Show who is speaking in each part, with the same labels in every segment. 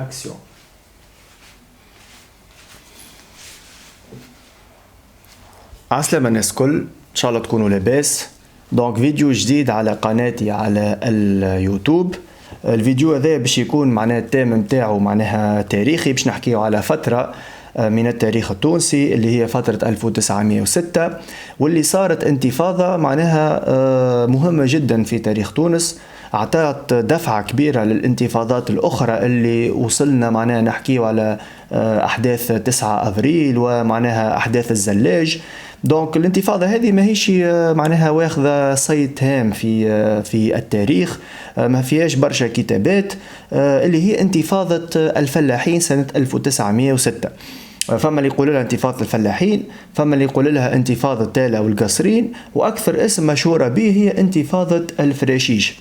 Speaker 1: اكسيون. عسلامة الناس كل، ان شاء الله تكونوا لاباس. دونك فيديو جديد على قناتي على اليوتيوب. الفيديو هذا باش يكون معناها التيم نتاعو معناها تاريخي، باش نحكيو على فترة من التاريخ التونسي اللي هي فترة 1906، واللي صارت انتفاضة معناها مهمة جدا في تاريخ تونس، أعطت دفعة كبيرة للانتفاضات الأخرى اللي وصلنا معناها نحكيو على أحداث 9 أفريل ومعناها أحداث الزلاج. دونك الانتفاضة هذه ما هيش معناها واخذة صيت هام في التاريخ، ما فيهاش برشا كتابات، اللي هي انتفاضة الفلاحين سنة 1906. فما اللي يقول لها انتفاضة الفلاحين، فما اللي يقول لها انتفاضة تالا والقصرين، وأكثر اسم مشهورة به هي انتفاضة الفراشيش.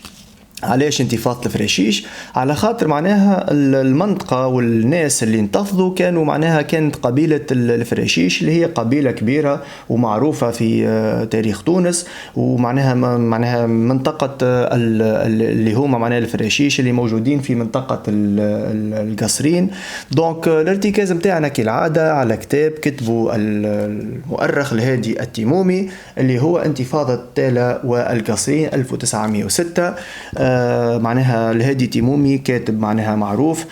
Speaker 1: علاش انتفاضة الفراشيش؟ على خاطر معناها المنطقة والناس اللي انتفضوا كانوا معناها كانت قبيلة الفراشيش، اللي هي قبيلة كبيرة ومعروفة في تاريخ تونس، ومعناها منطقة اللي هما معناها الفراشيش اللي موجودين في منطقة القصرين. دونك الارتكاز متاعنا كالعادة على كتاب كتبوا المؤرخ الهادي التيمومي اللي هو انتفاضة تالا والقصرين 1906. معناها الهادي تيمومي كاتب معناها معروف.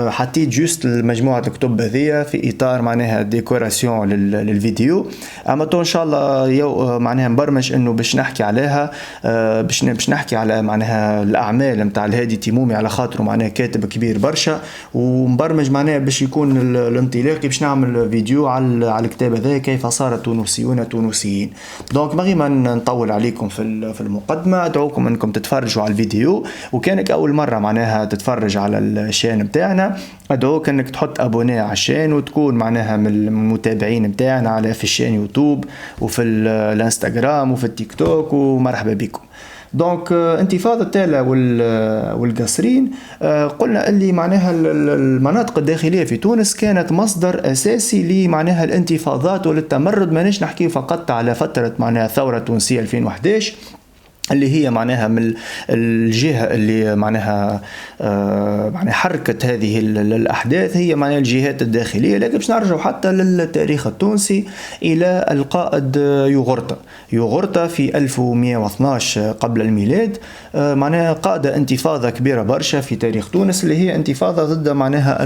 Speaker 1: حطيت جوست مجموعة الكتب هذية في إطار معناها ديكوراسيون للفيديو، أما إن شاء الله معناها مبرمج إنه باش نحكي عليها، باش نحكي على معناها الأعمال متاع الهادي تيمومي، على خاطره معناها كاتب كبير برشا، ومبرمج معناها باش يكون الانطلاقي باش نعمل فيديو على الكتاب هذا كيف صار التونسيون تونسيين. دونك ما غير ما نطول عليكم في المقدمة، أدعوكم أنكم تتفرجوا على الفيديو، وكانك أول مرة معناها تتفرج على الشان متاعنا أدعوك أنك تحط أبوني على الشان وتكون معناها من المتابعين متاعنا على في الشان يوتيوب وفي الانستغرام وفي التيك توك، ومرحبا بكم. دونك انتفاضة تالا والقصرين، قلنا اللي معناها المناطق الداخلية في تونس كانت مصدر أساسي لمعناها الانتفاضات وللتمرد. ما نش نحكي فقط على فترة معناها ثورة تونسية 2011 اللي هي معناها من الجهة اللي معناها حركت هذه الأحداث، هي معناها الجهات الداخلية. لكن باش نرجع حتى للتاريخ التونسي إلى القائد يوغورتا في 1112 قبل الميلاد. معناها قاد انتفاضة كبيرة برشا في تاريخ تونس، اللي هي انتفاضة ضد معناها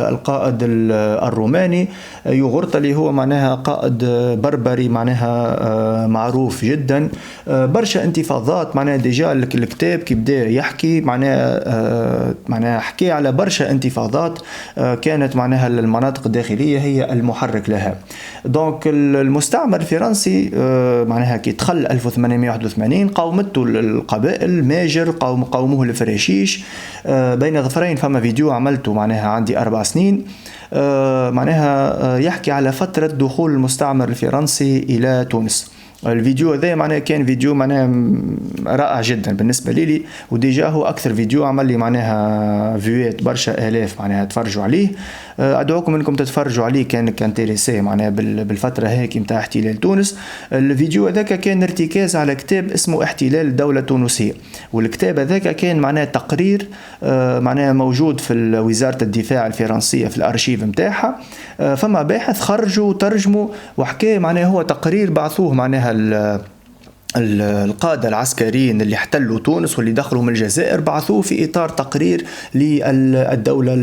Speaker 1: القائد الروماني يوغورتا، اللي هو معناها قائد بربري معناها معروف جدا. برشا انتفاضات معناها ديجا الكتاب كي بدا يحكي معناها حكي على برشا انتفاضات كانت معناها المناطق الداخلية هي المحرك لها. دونك المستعمر الفرنسي معناها كي دخل 1881 قاومته القبائل ماجر، قاوموه الفراشيش بين ظفرين. فما فيديو عملته معناها عندي 4 سنين معناها يحكي على فترة دخول المستعمر الفرنسي إلى تونس. الفيديو هذا معناها كان فيديو معناها رائع جدا بالنسبة لي، وديجا هو أكثر فيديو عمل لي معناها فيوات برشا آلاف معناها تفرجوا عليه. أدعوكم أنكم تتفرجوا عليه كانك انتريسي معناها بالفترة هيك متاع احتلال تونس. الفيديو هذاك كان ارتكاز على كتاب اسمه احتلال الدولة التونسية، والكتاب هذاك كان معناها تقرير معناها موجود في وزارة الدفاع الفرنسية في الأرشيف متاعها. فما باحث خرجوا وترجموا وحكى معناها هو تقرير بعثوه معناها القادة العسكريين اللي احتلوا تونس واللي دخلوا من الجزائر، بعثوه في إطار تقرير للدولة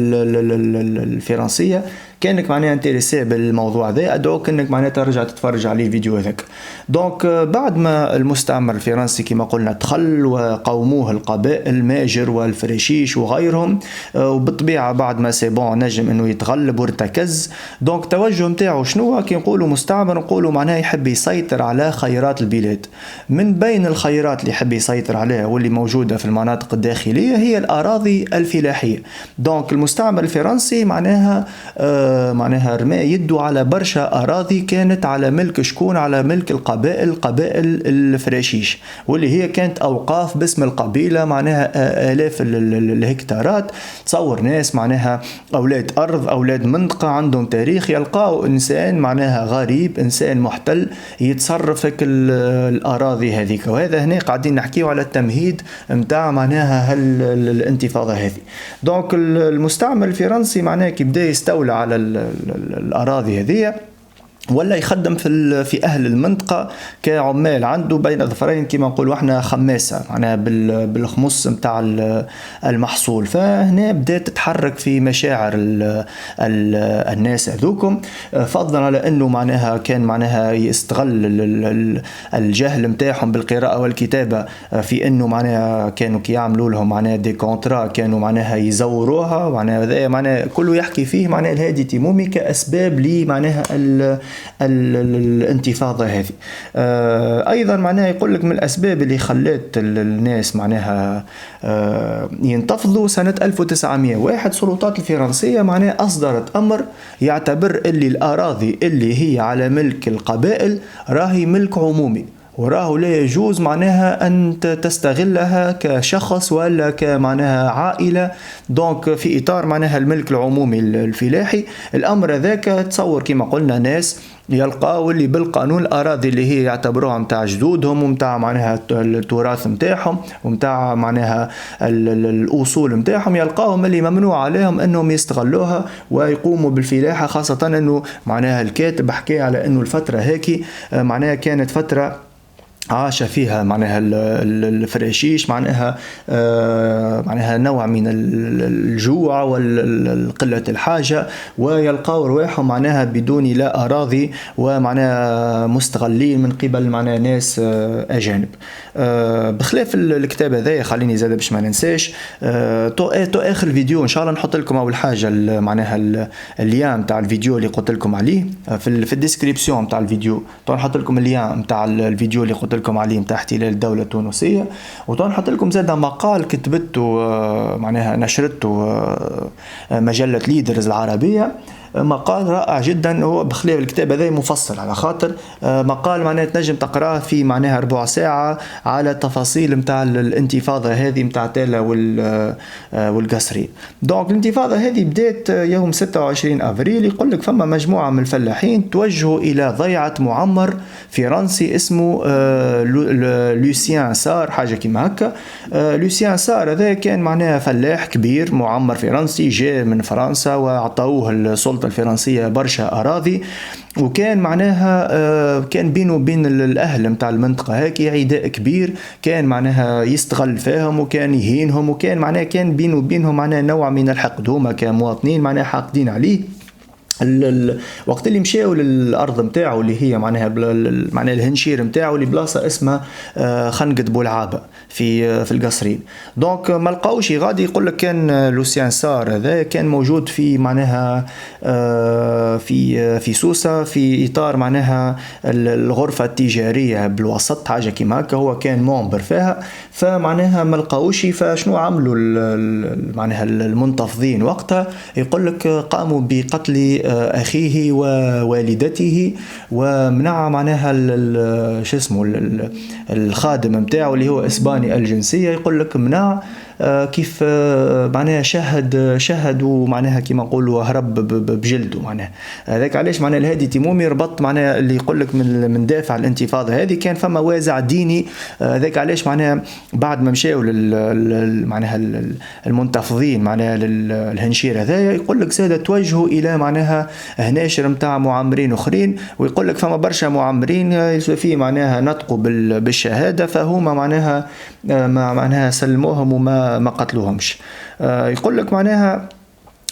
Speaker 1: الفرنسية. كانك معناها انتريسي بالموضوع ذا أدعوك انك معناها ترجع تتفرج عليه الفيديو هذاك. دونك بعد ما المستعمر الفرنسي كما قلنا دخل وقوموه القبائل ماجر والفراشيش وغيرهم، وبالطبيعة بعد ما سيبون نجم انه يتغلب وارتكز. دونك توجه متاعه شنو كي نقولوا مستعمر؟ نقولوا معناها يحب يسيطر على خيرات البلاد. من بين الخيرات اللي يحب يسيطر عليها واللي موجودة في المناطق الداخلية هي الأراضي الفلاحية. دونك المستعمر الفرنسي معناها معناها رمى يده على برشا أراضي كانت على ملك شكون، على ملك القبائل، قبائل الفراشيش، واللي هي كانت أوقاف باسم القبيلة، معناها آلاف الهكتارات. تصور ناس معناها أولاد أرض، أولاد منطقة، عندهم تاريخ، يلقاو إنسان معناها غريب، إنسان محتل يتصرف هيك الأراضي هذيك. وهذا هنا قاعدين نحكيو على التمهيد متاع معناها الانتفاضة هذه. دونك المستعمر الفرنسي معناها كي بدا يستولى على الأراضي هذه ولا يخدم في أهل المنطقة كعمال، عنده بين ظفرين كما نقولوا احنا خماسة، معناها بالخمس متاع المحصول. فهنا بدأت تتحرك في مشاعر الناس هذوكم، فضلا على انه معناها كان معناها يستغل الجهل متاعهم بالقراءة والكتابة في انه معناها كانوا كي يعملوا لهم معناها دي كونترا كانوا معناها يزوروها، معناها هذا معناها كله يحكي فيه معناها الهادي تيمومي كأسباب لي معناها الانتفاضة هذه. أيضا معناها يقول لك من الأسباب اللي خلت الناس معناها ينتفضوا سنة 1901 السلطات الفرنسية معناها أصدرت أمر يعتبر اللي الأراضي اللي هي على ملك القبائل راهي ملك عمومي، وراه لا يجوز معناها أن تستغلها كشخص ولا كمعناها عائلة. دونك في إطار معناها الملك العمومي الفلاحي، الأمر ذاك تصور كما قلنا ناس يلقاو اللي بالقانون الأراضي اللي هي يعتبروها متاع جدودهم ومتاع معناها التراث متاعهم ومتاع معناها الأصول متاعهم، يلقاهم اللي ممنوع عليهم أنهم يستغلوها ويقوموا بالفلاحة، خاصة أنه معناها الكاتب حكي على أنه الفترة هاكي معناها كانت فترة عاش فيها معناها الفراشيش معناها معناها نوع من الجوع والقلة الحاجة، ويلقاو رواحهم معناها بدون لا أراضي ومعناها مستغلين من قبل معناها ناس أجانب. بخلاف الكتاب هذا خليني زاد باش ما ننساش تو آخر الفيديو إن شاء الله نحط لكم أول حاجة معناها الليان متاع الفيديو اللي قلت لكم عليه في الديسكريبسيون متاع الفيديو، تو نحط لكم الليان متاع الفيديو اللي قلت لكم عليه متاع احتلال الدولة التونسية، وطبعا نحط لكم زاد مقال كتبته معناها نشرته مجلة ليدرز العربية، مقال رائع جدا. هو بخلاف الكتاب هذا مفصل على خاطر مقال معناها تنجم تقراه في معناها ربع ساعة على تفاصيل متاع الانتفاضة هذه متاع تالا والقصري. دونك الانتفاضة هذه بدأت يوم 26 أفريل. يقول لك فما مجموعة من الفلاحين توجهوا إلى ضيعة معمر فرنسي اسمه لوسيان سار، حاجة كما هكا. لوسيان سار هذا كان معناها فلاح كبير معمر فرنسي جاء من فرنسا وأعطوه السلطة الفرنسية برشا أراضي، وكان معناها كان بينه وبين الأهل متاع المنطقة هاكي عداء كبير، كان معناها يستغل فيهم وكان يهينهم، وكان معناها كان بينه وبينهم معناها نوع من الحقد، هما كمواطنين معناها حاقدين عليه. وقت اللي مشاو للارض نتاعو اللي هي معناها معناها الهنشير نتاعو اللي بلاصه اسمها خنقة بولعابه في القصرين. دونك ما لقاوش غادي. يقول لك كان لوسيان سار هذا كان موجود في معناها في سوسه في اطار معناها الغرفه التجاريه بالوسط حاجه كيما هكا، هو كان ممبر فيها، فمعناها ما لقاوش. فشنو عملوا معناها المنتفضين وقتها؟ يقول لك قاموا بقتل أخيه ووالدته، ومنع معناها شو اسمه الخادم متاعه اللي هو إسباني الجنسية. يقول لك منع كيف معناها شهد ومعناها كما نقولوا هرب بجلده. معناها هذاك علاش معناها الهادي تيمومي ربط معناها اللي يقول لك من دافع الانتفاضة هذه كان فما وازع ديني. هذاك علاش معناها بعد ما مشاو معناها المنتفضين معناها الهنشير هذايا، يقول لك زاد توجهوا إلى معناها هناشر متاع معمرين أخرين، ويقول لك فما برشا معمرين في معناها نطقوا بالشهادة، فهما معناها سلموهم وما قتلوهمش. يقول لك معناها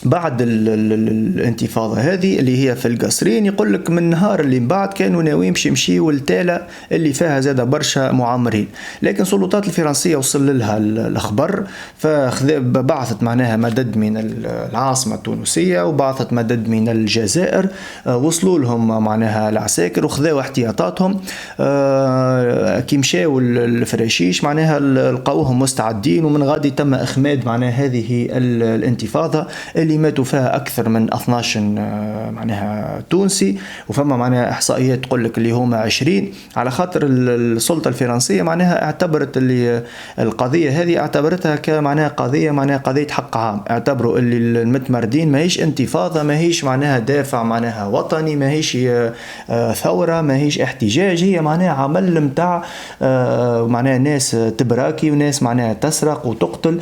Speaker 1: بعد الانتفاضة هذه اللي هي في القصرين، يقول لك من النهار اللي من بعد كانوا ناويين يمشيوا للتالة اللي فيها زاد برشا معمرين، لكن السلطات الفرنسية وصل لها الخبر، فبعثت معناها مدد من العاصمة التونسية وبعثت مدد من الجزائر، وصلوا لهم معناها العساكر وخذوا احتياطاتهم. كي مشاو الفراشيش معناها لقوهم مستعدين، ومن غادي تم إخماد معناها هذه الانتفاضة اللي اللي ماتوا فيها أكثر من 12 معناها تونسي، وفما معناها إحصائيات تقول لك اللي هما 20، على خاطر السلطة الفرنسية معناها اعتبرت اللي القضية هذه اعتبرتها كمعناها قضية معناها قضية حق عام، اعتبروا اللي المتمردين ماهيش انتفاضة، ماهيش معناها دافع معناها وطني، ماهيش ثورة، ماهيش احتجاج، هي معناها عمل متاع معناها ناس تبراكي وناس معناها تسرق وتقتل.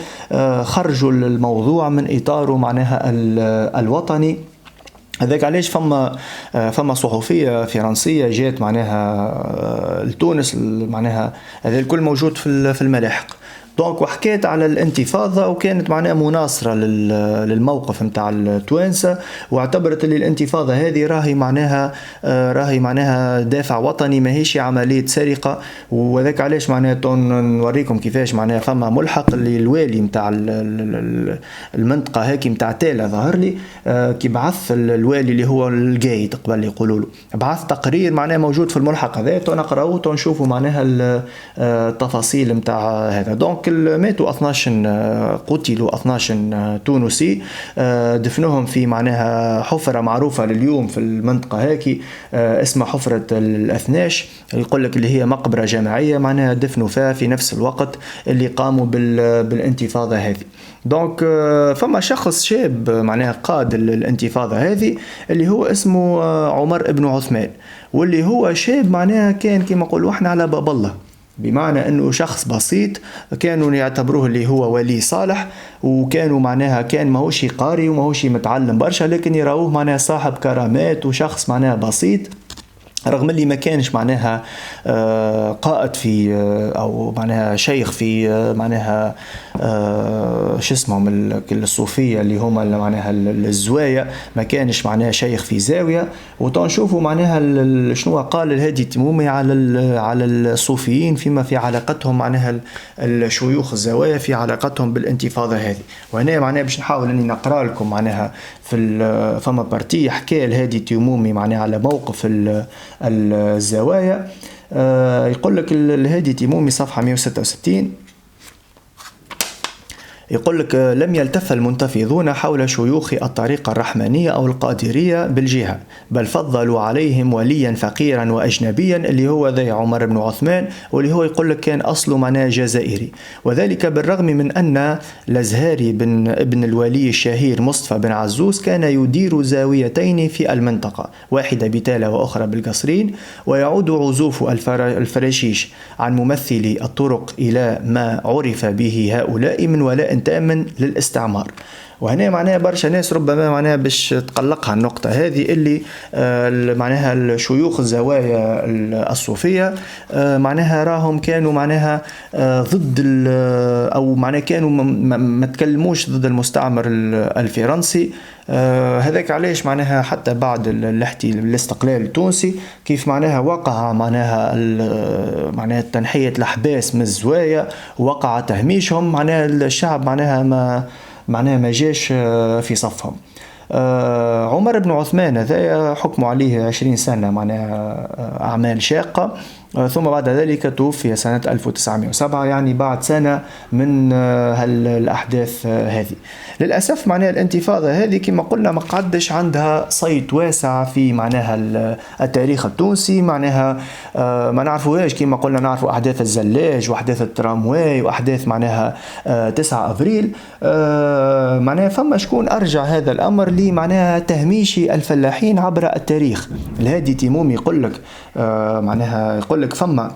Speaker 1: خرجوا الموضوع من إطاره معناها الوطني. هذاك علاش فما صحفية فرنسية جات معناها لتونس، معناها هذا الكل موجود في الملاحق، دونك وحكيت على الانتفاضة وكانت معناها مناصرة للموقف متاع التوانسة، واعتبرت اللي الانتفاضة هذه راهي معناها دافع وطني، ماهيش عملية سرقة. وذاك علاش معناها نوريكم كيفاش معناها فما ملحق اللي الوالي متاع المنطقة هاكي متاع تالا ظهر لي كي بعث الوالي اللي هو القايد قبل يقولوا له، بعث تقرير معناها موجود في الملحق هذا، نقراوه ونشوفوا معناها التفاصيل متاع هذا. دونك ماتوا 12 قتلوا 12 تونسي، دفنوهم في معناها حفرة معروفة لليوم في المنطقة هاكي اسمها حفرة الأثناش، يقول لك اللي هي مقبرة جماعية معناها دفنوا فيها في نفس الوقت اللي قاموا بالانتفاضة هذه. دونك فما شخص شاب معناها قاد الانتفاضة هذه اللي هو اسمه عمر ابن عثمان، واللي هو شاب معناها كان كما نقولوا احنا على باب الله، بمعنى انه شخص بسيط، كانوا يعتبروه اللي هو ولي صالح، وكانوا معناها كان ماهوش قاري وماهوش متعلم برشا، لكن يراوه معناها صاحب كرامات وشخص معناها بسيط، رغم اللي ما كانش معناها قائد في او معناها شيخ في معناها شو اسمهم الصوفيه اللي هما معناها الزوايا، ما كانش معناها شيخ في زاويه. وتنشوفوا معناها شنو قال الهادي التمومي على الصوفيين فيما في علاقتهم معناها الشيوخ الزوايا في علاقتهم بالانتفاضه هذه. وهنا معناها باش نحاول اني نقرا لكم معناها فما بارتي حكى الهادي التمومي معناها على موقف الزوايا. يقول لك الهادي التمومي صفحة 166، يقول لك لم يلتف المنتفضون حول شيوخ الطريقة الرحمانية أو القادرية بالجهة، بل فضلوا عليهم وليا فقيرا وأجنبيا اللي هو ذي عمر بن عثمان، واللي هو يقول لك كان أصله معناه جزائري، وذلك بالرغم من أن الأزهري ابن الولي الشهير مصطفى بن عزوز كان يدير زاويتين في المنطقة، واحدة بتالة وأخرى بالقصرين، ويعود عزوف الفراشيش عن ممثلي الطرق إلى ما عرف به هؤلاء من ولاء تام للاستعمار. وهنا معناها برشا ناس ربما معناها باش تقلقها النقطة هذه اللي معناها الشيوخ الزوايا الصوفية معناها راهم كانوا معناها ضد أو معناها كانوا ما تكلموش ضد المستعمر الفرنسي. هذاك علاش معناها حتى بعد الاستقلال التونسي كيف معناها وقع معناها تنحية الأحباس من الزوايا، وقع تهميشهم، معناها الشعب معناها ما جاش في صفهم. عمر بن عثمان هذا حكموا عليه 20 سنة معناها أعمال شاقة، ثم بعد ذلك توفي سنة 1907، يعني بعد سنة من الأحداث هذه. للأسف معناها الانتفاضة هذه كما قلنا ما قعدش عندها صيت واسع في معناها التاريخ التونسي، معناها ما نعرفوهاش كما قلنا، نعرفوا أحداث الزلاج وأحداث الترامواي وأحداث معناها 9 أبريل. معناها فما شكون أرجع هذا الأمر لي معناها تهميش الفلاحين عبر التاريخ. الهادي تيمومي يقول لك معناها يقول لك فما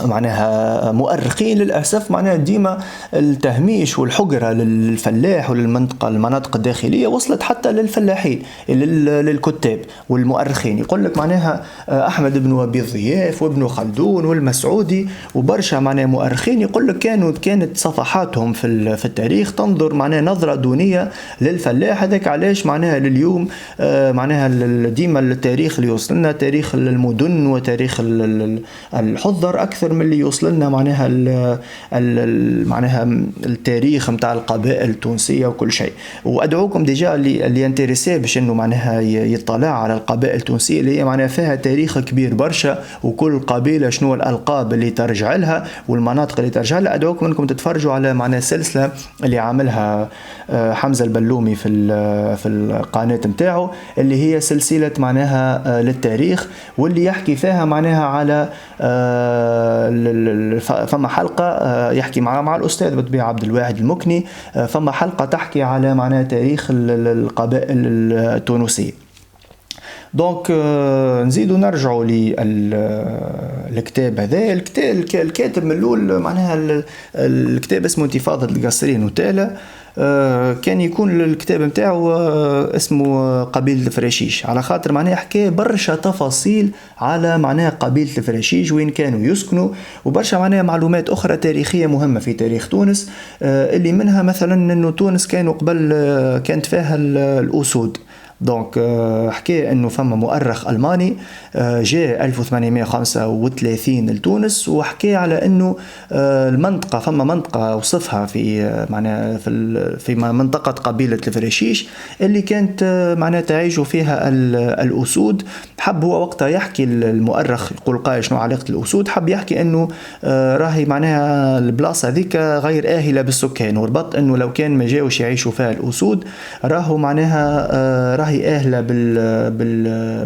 Speaker 1: معناها مؤرخين للأسف معناها ديما التهميش والحجرة للفلاح المناطق الداخلية وصلت حتى للفلاحين للكتاب والمؤرخين. يقول لك معناها أحمد بن وبي ضياف وابن خلدون والمسعودي وبرشا معناها مؤرخين يقول لك كانت صفحاتهم في التاريخ تنظر معناها نظرة دونية للفلاح. هذاك علاش معناها لليوم معناها ديما التاريخ اللي وصلنا تاريخ المدن وتاريخ الحضر أكثر أكثر من اللي يوصل لنا معناها معناها التاريخ متاع القبائل التونسية وكل شيء. وأدعوكم ديجا اللي ينترسيه باش إنه معناها يطلع على القبائل التونسية اللي هي معناها فيها تاريخ كبير برشا، وكل قبيلة شنو الألقاب اللي ترجع لها والمناطق اللي ترجع لها. أدعوكم أنكم تتفرجوا على معناها سلسلة اللي عاملها حمزة البلومي في القناة متاعه، اللي هي سلسلة معناها للتاريخ، واللي يحكي فيها معناها على فما حلقة يحكي مع الأستاذ بطبيعة عبد الواحد المكني، فما حلقة تحكي على معناها تاريخ القبائل التونسية. دونك نزيدو نرجعوا للكتاب هذا. الكاتب من الأول معناها الكتاب اسمه انتفاضة القصرين وتالا، كان يكون الكتاب متاعه اسمه قبيلة الفراشيش، على خاطر معناها حكى برشا تفاصيل على معناها قبيلة الفراشيش وين كانوا يسكنوا، وبرشا معناها معلومات أخرى تاريخية مهمة في تاريخ تونس، اللي منها مثلا أنه تونس كانوا قبل كانت فيها الأسود. دونك حكى انه فما مؤرخ الماني جاء 1835 لتونس، وحكى على انه المنطقه فما منطقه وصفها في معناها في منطقه قبيله الفراشيش اللي كانت معناها تعيش فيها الاسود. حب هو وقتها يحكي المؤرخ يقول قاي شنو علاقه الاسود، حب يحكي انه راهي معناها البلاصه هذيك غير اهله بالسكان، وربط انه لو كان ما جاوش يعيشوا فيها الاسود راهو معناها راهي أهلة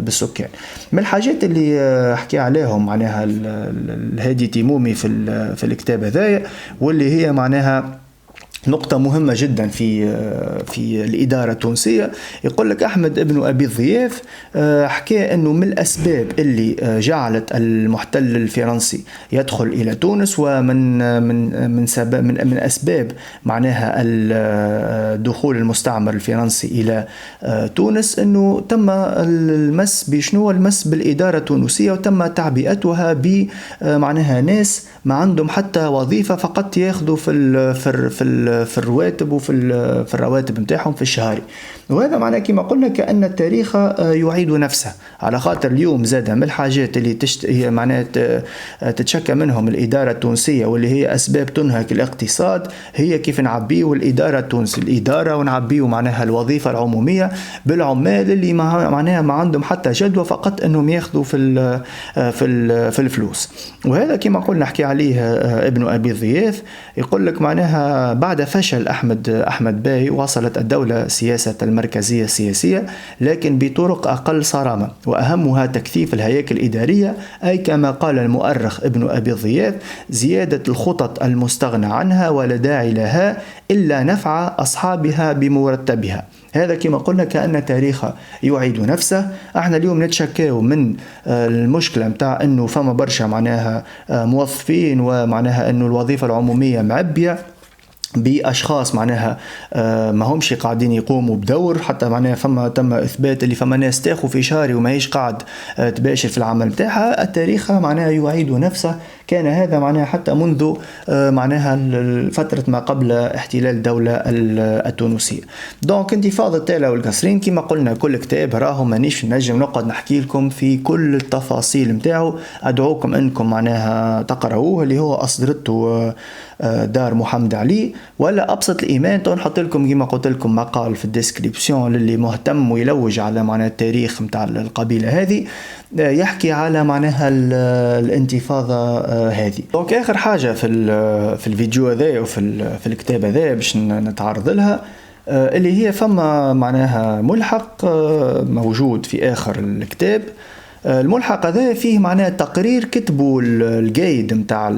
Speaker 1: بالسكان. من الحاجات اللي حكي عليهم معناها الهادي تيمومي في الكتاب هذايا، واللي هي معناها نقطة مهمة جدا في الإدارة التونسية، يقول لك أحمد ابن أبي ضياف حكى أنه من الأسباب اللي جعلت المحتل الفرنسي يدخل إلى تونس، ومن من أسباب معناها دخول المستعمر الفرنسي إلى تونس، أنه تم المس بشنو المس بالإدارة التونسية، وتم تعبئتها بمعناها ناس ما عندهم حتى وظيفة، فقط ياخذوا في الرواتب وفي الرواتب نتاعهم في الشهري. وهذا معناه كما قلنا كأن التاريخ يعيد نفسه، على خاطر اليوم زاد من الحاجات اللي هي معناه تتشكى منهم الإدارة التونسية، واللي هي أسباب تنهك الاقتصاد، هي كيف نعبيه الإدارة التونسية الإدارة، ونعبيه معناها الوظيفة العمومية بالعمال اللي معناها ما عندهم حتى جدوى، فقط أنهم ياخذوا في الفلوس. وهذا كما قلنا حكي عليه ابن أبي ضياف، يقول لك معناها بعد فشل أحمد باي وصلت الدولة سياسة المركزية السياسية، لكن بطرق أقل صرامة، وأهمها تكثيف الهياكل الإدارية، أي كما قال المؤرخ ابن أبي ضياف زيادة الخطط المستغنى عنها ولا داعي لها إلا نفع أصحابها بمرتبها. هذا كما قلنا كأن تاريخ يعيد نفسه. احنا اليوم نتشكاو من المشكلة متاع انه فما برشا معناها موظفين، ومعناها انه الوظيفة العمومية معبية بأشخاص معناها ما همش قاعدين يقوموا بدور، حتى معناها تم إثبات اللي فما ناس تاخو في شهري وما هيش قاعد تباشر في العمل بتاعها. التاريخ معناها يعيد نفسه، كان هذا معناها حتى منذ معناها فترة ما قبل احتلال الدولة التونسية. دونك انتفاضة تالا والقصرين كما قلنا كل كتاب راهو مانيش نجم نقعد نحكي لكم في كل التفاصيل متاعه، أدعوكم أنكم معناها تقرأوه، اللي هو أصدرته دار محمد علي، ولا أبسط الإيمان نحط لكم كما قلت لكم مقال في الديسكريبسيون للي مهتم ويلوج على معناها التاريخ متاع القبيلة هذه، يحكي على معناها الانتفاضة هذه. دونك آخر حاجة في الفيديو هذا وفي الكتاب هذا باش نتعرض لها، اللي هي فما معناها ملحق موجود في آخر الكتاب. الملحق هذا فيه معناها تقرير كتبوا القايد متاع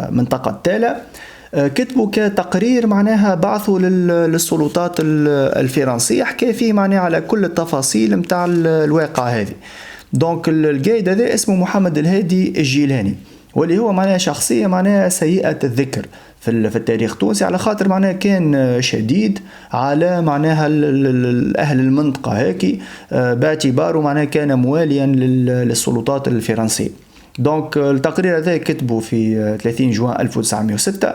Speaker 1: منطقة تالا، كتبوا كتقرير معناها بعثوا للسلطات الفرنسية، حكى فيه معناها على كل التفاصيل متاع الواقع هذه. دونك القايد هذا اسمه محمد الهادي الجيلاني، واللي هو معناها شخصية معناها سيئة الذكر في التاريخ التونسي، على خاطر معناها كان شديد على معناها أهل المنطقة هاكي، باعتباره معناها كان مواليا للسلطات الفرنسية. دونك التقرير هذا كتبه في 30 جوان 1906.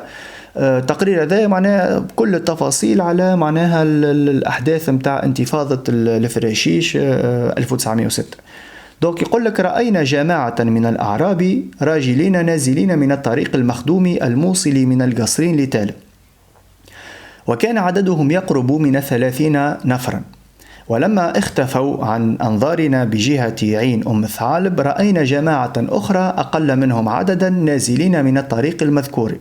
Speaker 1: التقرير هذا معناها كل التفاصيل على معناها الأحداث متاع انتفاضة الفراشيش 1906. دوك يقول لك رأينا جماعة من الأعراب راجلين نازلين من الطريق المخدوم الموصل من القصرين لتالى، وكان عددهم يقرب من 30 نفرا. ولما اختفوا عن أنظارنا بجهة عين أم ثعالب رأينا جماعة أخرى أقل منهم عددا نازلين من الطريق المذكور،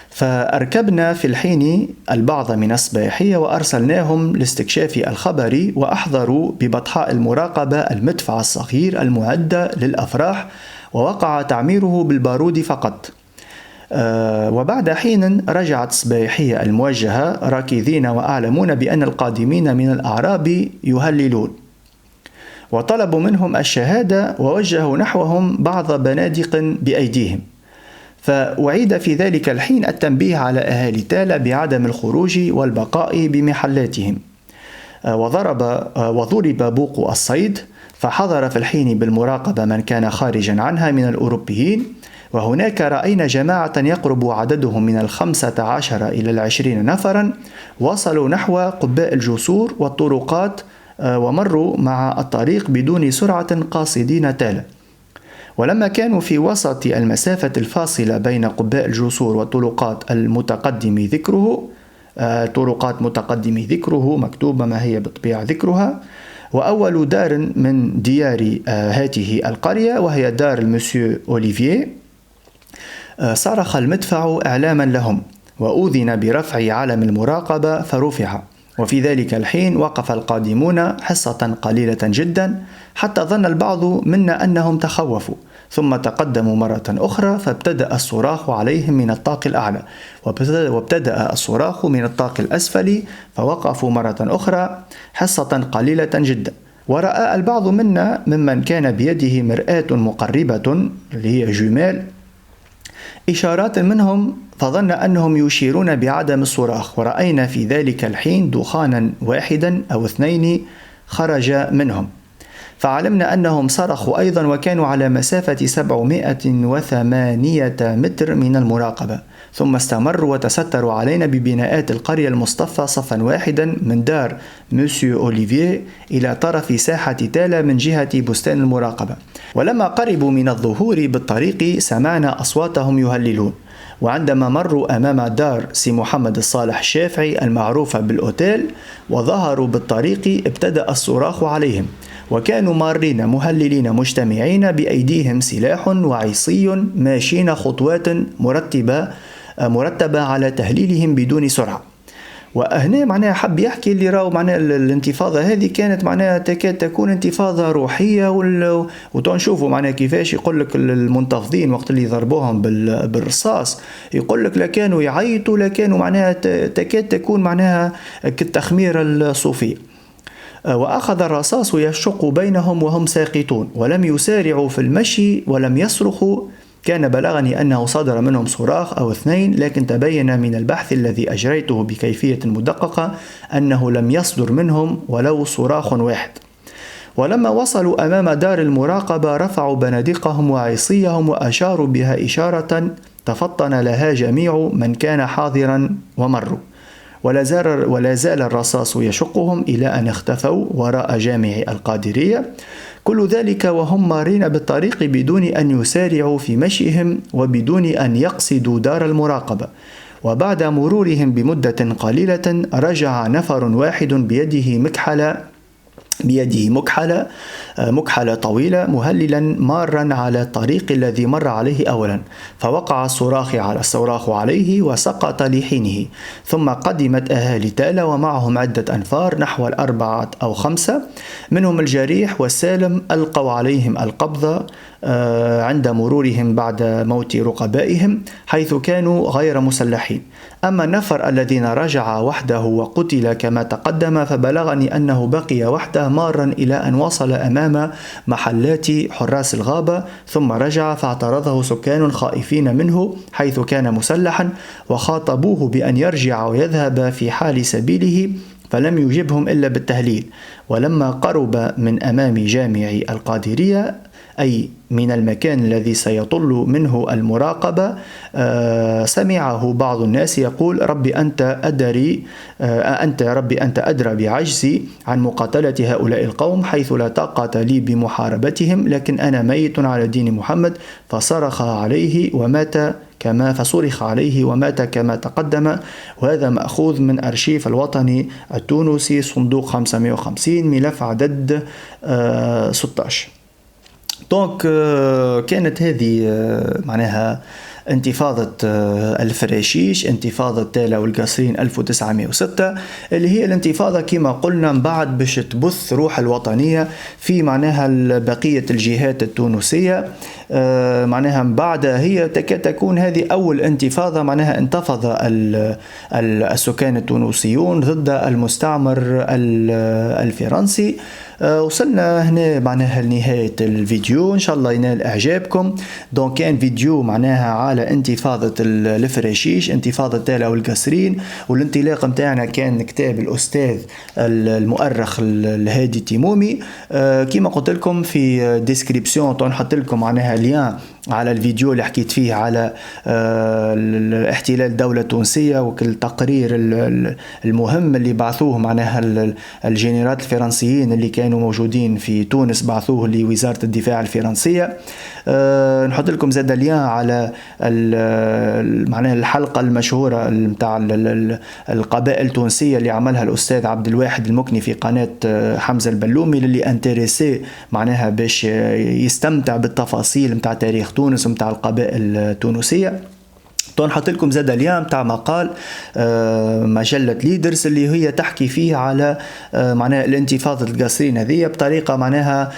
Speaker 1: فأركبنا في الحين البعض من الصباحية وأرسلناهم لاستكشاف الخبر، وأحضروا ببطحاء المراقبة المدفع الصغير المعد للأفراح، ووقع تعميره بالبارود فقط. وبعد حين رجعت صباحية الموجهة راكضين وأعلمون بأن القادمين من الأعراب يهللون، وطلبوا منهم الشهادة، ووجهوا نحوهم بعض بنادق بأيديهم. فأعيد في ذلك الحين التنبيه على أهالي تالى بعدم الخروج والبقاء بمحلاتهم، وضرب بوق الصيد، فحضر في الحين بالمراقبة من كان خارجا عنها من الأوروبيين. وهناك رأينا جماعة يقرب عددهم من 15 إلى 20 نفرا، وصلوا نحو قباء الجسور والطرقات، ومروا مع الطريق بدون سرعة قاصدين تالى. ولما كانوا في وسط المسافة الفاصلة بين قباء الجسور والطرقات المتقدم ذكره، طرقات متقدم ذكره مكتوبة ما هي بالطبيعة ذكرها، وأول دار من ديار هذه القرية وهي دار المسيو أوليفييه، صرخ المدفع إعلاما لهم، وأذن برفع علم المراقبة فرفع. وفي ذلك الحين وقف القادمون حصة قليلة جدا، حتى ظن البعض منا أنهم تخوفوا، ثم تقدموا مرة أخرى، فابتدأ الصراخ عليهم من الطاق الأعلى، وابتدأ الصراخ من الطاق الأسفل، فوقفوا مرة أخرى حصة قليلة جدا. ورأى البعض منا ممن كان بيده مرآة مقربة اللي هي جمال إشارات منهم، فظن أنهم يشيرون بعدم الصراخ. ورأينا في ذلك الحين دخانا واحدا أو اثنين خرج منهم، فعلمنا أنهم صرخوا أيضا، وكانوا على مسافة 708 متر من المراقبة. ثم استمروا وتستروا علينا ببناءات القرية المصطفى صفا واحدا من دار مسيو أوليفييه إلى طرف ساحة تالى من جهة بستان المراقبة. ولما قربوا من الظهور بالطريق سمعنا أصواتهم يهللون، وعندما مروا أمام دار سي محمد الصالح الشافعي المعروفة بالأوتيل وظهروا بالطريق ابتدأ الصراخ عليهم، وكانوا مارين مهللين مجتمعين بأيديهم سلاح وعصي ماشين خطوات مرتبة على تهليلهم بدون سرعة. وهنا معناها حب يحكي اللي راهو معناها الانتفاضة هذه كانت معناها تكاد تكون انتفاضة روحية، وتنشوفوا معناها كيفاش يقول لك المنتفضين وقت اللي ضربوهم بالرصاص يقول لك لا كانوا يعيطوا، لا كانوا معناها تكاد تكون معناها كالتخمير الصوفي. وأخذ الرصاص يشق بينهم وهم ساقطون، ولم يسارعوا في المشي ولم يصرخوا. كان بلغني أنه صدر منهم صراخ أو اثنين، لكن تبين من البحث الذي أجريته بكيفية مدققة أنه لم يصدر منهم ولو صراخ واحد. ولما وصلوا أمام دار المراقبة رفعوا بنادقهم وعصيهم وأشاروا بها إشارة تفطن لها جميع من كان حاضرا ومروا، ولا زال الرصاص يشقهم إلى أن اختفوا وراء جامع القادرية. كل ذلك وهم مارين بالطريق بدون أن يسارعوا في مشيهم وبدون أن يقصدوا دار المراقبة. وبعد مرورهم بمدة قليلة رجع نفر واحد بيده مكحلة طويلة مهللا مارا على الطريق الذي مر عليه أولا، فوقع الصراخ عليه وسقط لحينه. ثم قدمت أهالي تالى ومعهم عدة أنفار نحو 4 أو 5 منهم الجريح والسالم، ألقوا عليهم القبض عند مرورهم بعد موت رقبائهم، حيث كانوا غير مسلحين. أما النفر الذين رجع وحده وقتل كما تقدم فبلغني أنه بقي وحده مارا إلى أن وصل أمام محلات حراس الغابة، ثم رجع فاعترضه سكان خائفين منه حيث كان مسلحا، وخاطبوه بأن يرجع ويذهب في حال سبيله، فلم يجبهم إلا بالتهليل. ولما قرب من أمام جامع القادرية، أي من المكان الذي سيطل منه المراقبة، سمعه بعض الناس يقول: ربي أنت أدري، ربي أنت أدرى بعجزي عن مقاتلة هؤلاء القوم، حيث لا طاقة لي بمحاربتهم، لكن أنا ميت على دين محمد. فصرخ عليه ومات كما تقدم. وهذا مأخوذ من أرشيف الوطني التونسي، صندوق 550، ملف عدد 16. دونك كانت هذه معناها انتفاضة الفراشيش، انتفاضة تالا والقصرين 1906، اللي هي الانتفاضة كما قلنا من بعد باش تبث روح الوطنية في معناها بقية الجهات التونسية. معناها من بعد هي تكون هذه أول انتفاضة معناها انتفض السكان التونسيون ضد المستعمر الفرنسي. وصلنا هنا معناها لنهاية الفيديو، إن شاء الله ينال إعجابكم. دونك كان فيديو معناها على انتفاضة الفراشيش، انتفاضة تالا والقصرين، والانطلاق متاعنا كان كتاب الأستاذ المؤرخ الهادي تيمومي. كما قلت لكم في ديسكريبسيون نحط لكم معناها ليان على الفيديو اللي حكيت فيه على احتلال الدولة التونسية، وكل تقرير المهم اللي بعثوه معناها الجنرالات الفرنسيين اللي كانوا موجودين في تونس، بعثوه لوزارة الدفاع الفرنسية. نحط لكم زاد ليان على معناها الحلقة المشهورة متاع القبائل التونسية اللي عملها الأستاذ عبد الواحد المكني في قناة حمزة البلومي، اللي انتريسي معناها باش يستمتع بالتفاصيل متاع تاريخ تونس ومتاع القبائل التونسية. نحط لكم زاد اليوم متاع مقال مجلة ليدرز اللي هي تحكي فيه على معناها الانتفاضة القصرين هذه بطريقة معناها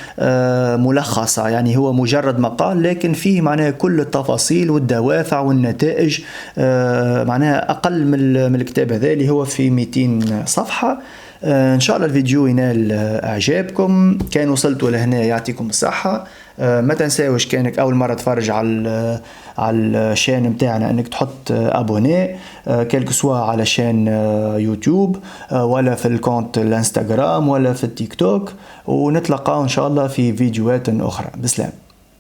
Speaker 1: ملخصة، يعني هو مجرد مقال لكن فيه معناها كل التفاصيل والدوافع والنتائج، معناها أقل من الكتاب هذا اللي هو في 200 صفحة. إن شاء الله الفيديو ينال إعجابكم. كان وصلتوا لهنا يعطيكم الصحة. ما تنساوش كانك أول مرة تفرج على الشان متاعنا أنك تحط أبوني، كلك سوا على شان يوتيوب ولا في الكونت الانستغرام ولا في التيك توك، ونتلقى إن شاء الله في فيديوهات أخرى. بسلام.